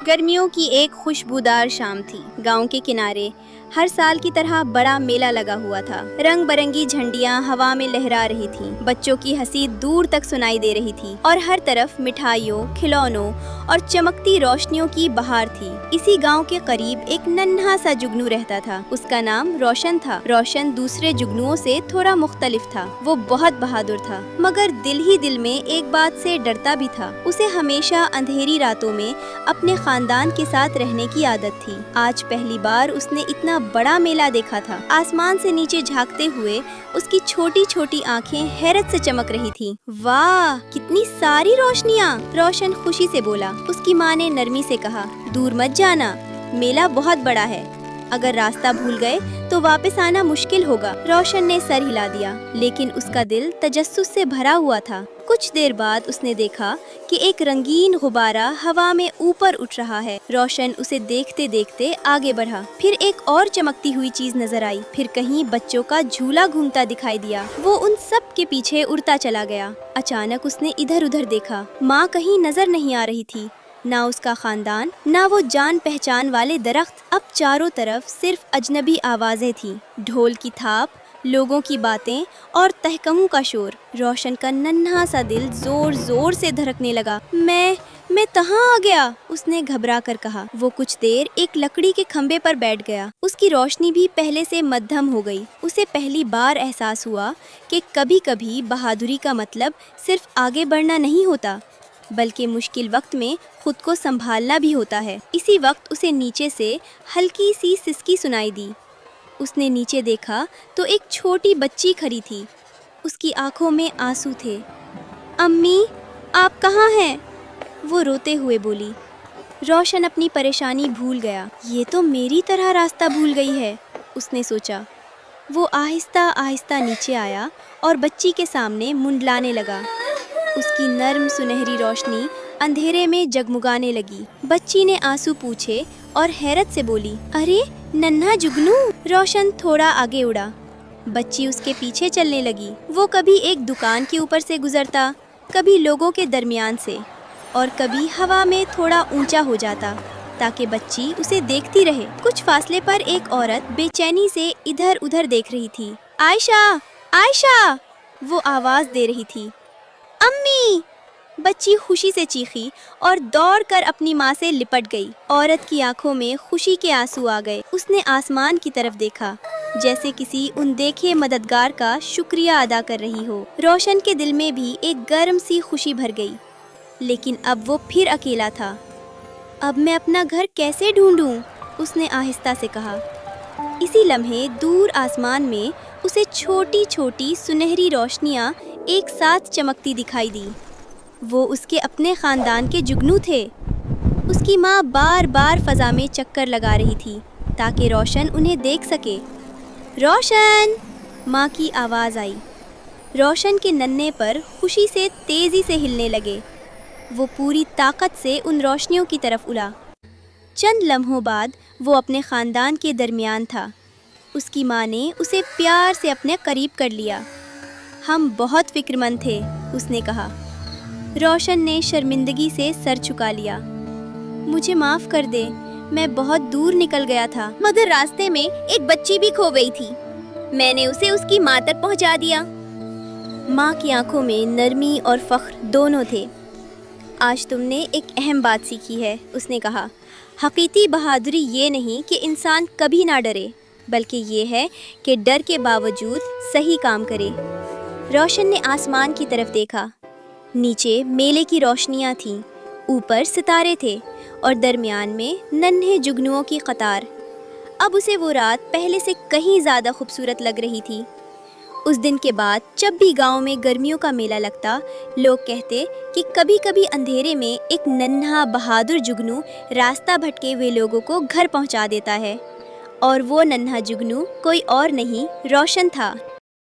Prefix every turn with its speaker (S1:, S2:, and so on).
S1: गर्मियों की एक खुशबूदार शाम थी। गांव के किनारे हर साल की तरह बड़ा मेला लगा हुआ था। रंग बिरंगी झंडियां हवा में लहरा रही थीं, बच्चों की हंसी दूर तक सुनाई दे रही थी और हर तरफ मिठाइयों, खिलौनों और चमकती रोशनियों की बहार थी। इसी गांव के करीब एक नन्हा सा जुगनू रहता था। उसका नाम रोशन था। रोशन दूसरे जुगनुओं से थोड़ा मुख्तलिफ था। वो बहुत बहादुर था, मगर दिल ही दिल में एक बात से डरता भी था। उसे हमेशा अंधेरी रातों में अपने खानदान के साथ रहने की आदत थी। आज पहली बार उसने इतना बड़ा मेला देखा था। आसमान से नीचे झांकते हुए उसकी छोटी छोटी आंखें हैरत से चमक रही थीं। वाह, कितनी सारी रोशनियां! रोशन खुशी से बोला। उसकी माँ ने नरमी से कहा, दूर मत जाना, मेला बहुत बड़ा है। अगर रास्ता भूल गए तो वापस आना मुश्किल होगा। रोशन ने सर हिला दिया, लेकिन उसका दिल तजस्सुस से भरा हुआ था। कुछ देर बाद उसने देखा कि एक रंगीन गुब्बारा हवा में ऊपर उठ रहा है। रोशन उसे देखते देखते आगे बढ़ा। फिर एक और चमकती हुई चीज नजर आई। फिर कहीं बच्चों का झूला घूमता दिखाई दिया। वो उन सब के पीछे उड़ता चला गया। अचानक उसने इधर उधर देखा। माँ कहीं नजर नहीं आ रही थी, ना उसका खानदान, ना वो जान पहचान वाले दरख्त। अब चारों तरफ सिर्फ अजनबी आवाजें थीं, ढोल की थाप, लोगों की बातें और तहकमों का शोर। रोशन का नन्हा सा दिल जोर जोर से धड़कने लगा। मैं कहाँ आ गया? उसने घबरा कर कहा। वो कुछ देर एक लकड़ी के खंबे पर बैठ गया। उसकी रोशनी भी पहले से मध्यम हो गई। उसे पहली बार एहसास हुआ कि कभी कभी बहादुरी का मतलब सिर्फ आगे बढ़ना नहीं होता, बल्कि मुश्किल वक्त में खुद को संभालना भी होता है। इसी वक्त उसे नीचे से हल्की सी सिसकी सुनाई दी। उसने नीचे देखा तो एक छोटी बच्ची खड़ी थी। उसकी आंखों में आंसू थे। अम्मी, आप कहाँ हैं? वो रोते हुए बोली। रोशन अपनी परेशानी भूल गया। ये तो मेरी तरह रास्ता भूल गई है, उसने सोचा। वो आहिस्ता आहिस्ता नीचे आया और बच्ची के सामने मुंडलाने लगा। उसकी नर्म सुनहरी रोशनी अंधेरे में जगमगाने लगी। बच्ची ने आंसू पूछे और हैरत से बोली, अरे नन्हा जुगनू! रोशन थोड़ा आगे उड़ा। बच्ची उसके पीछे चलने लगी। वो कभी एक दुकान के ऊपर से गुजरता, कभी लोगों के दरमियान से, और कभी हवा में थोड़ा ऊंचा हो जाता ताकि बच्ची उसे देखती रहे। कुछ फासले पर एक औरत बेचैनी से इधर उधर देख रही थी। आयशा, आयशा! वो आवाज दे रही थी। अम्मी! बच्ची खुशी से चीखी और दौड़कर अपनी माँ से लिपट गई। औरत की आंखों में खुशी के आंसू आ गए। उसने आसमान की तरफ देखा, जैसे किसी अनदेखे मददगार का शुक्रिया अदा कर रही हो। रोशन के दिल में भी एक गर्म सी खुशी भर गई, लेकिन अब वो फिर अकेला था। अब मैं अपना घर कैसे ढूंढूं? उसने आहिस्ता से कहा। इसी लम्हे दूर आसमान में उसे छोटी छोटी सुनहरी रोशनियां एक साथ चमकती दिखाई दी। वो उसके अपने खानदान के जुगनू थे। उसकी माँ बार बार फजा में चक्कर लगा रही थी ताकि रोशन उन्हें देख सके। रोशन! माँ की आवाज़ आई। रोशन के नन्हे पर खुशी से तेज़ी से हिलने लगे। वो पूरी ताकत से उन रोशनियों की तरफ उड़ा। चंद लम्हों बाद वो अपने खानदान के दरमियान था। उसकी माँ ने उसे प्यार से अपने करीब कर लिया। हम बहुत फिक्रमंद थे, उसने कहा। रोशन ने शर्मिंदगी से सर झुका लिया। मुझे माफ़ कर दे, मैं बहुत दूर निकल गया था, मगर रास्ते में एक बच्ची भी खो गई थी। मैंने उसे उसकी माँ तक पहुँचा दिया। माँ की आंखों में नरमी और फख्र दोनों थे। आज तुमने एक अहम बात सीखी है, उसने कहा। हकीकी बहादुरी ये नहीं कि इंसान कभी ना डरे, बल्कि ये है कि डर के बावजूद सही काम करे। रोशन ने आसमान की तरफ देखा। नीचे मेले की रोशनियां थीं, ऊपर सितारे थे और दरमियान में नन्हे जुगनुओं की कतार। अब उसे वो रात पहले से कहीं ज़्यादा खूबसूरत लग रही थी। उस दिन के बाद जब भी गांव में गर्मियों का मेला लगता, लोग कहते कि कभी कभी अंधेरे में एक नन्हा बहादुर जुगनू रास्ता भटके हुए लोगों को घर पहुंचा देता है। और वो नन्हा जुगनू कोई और नहीं, रोशन था।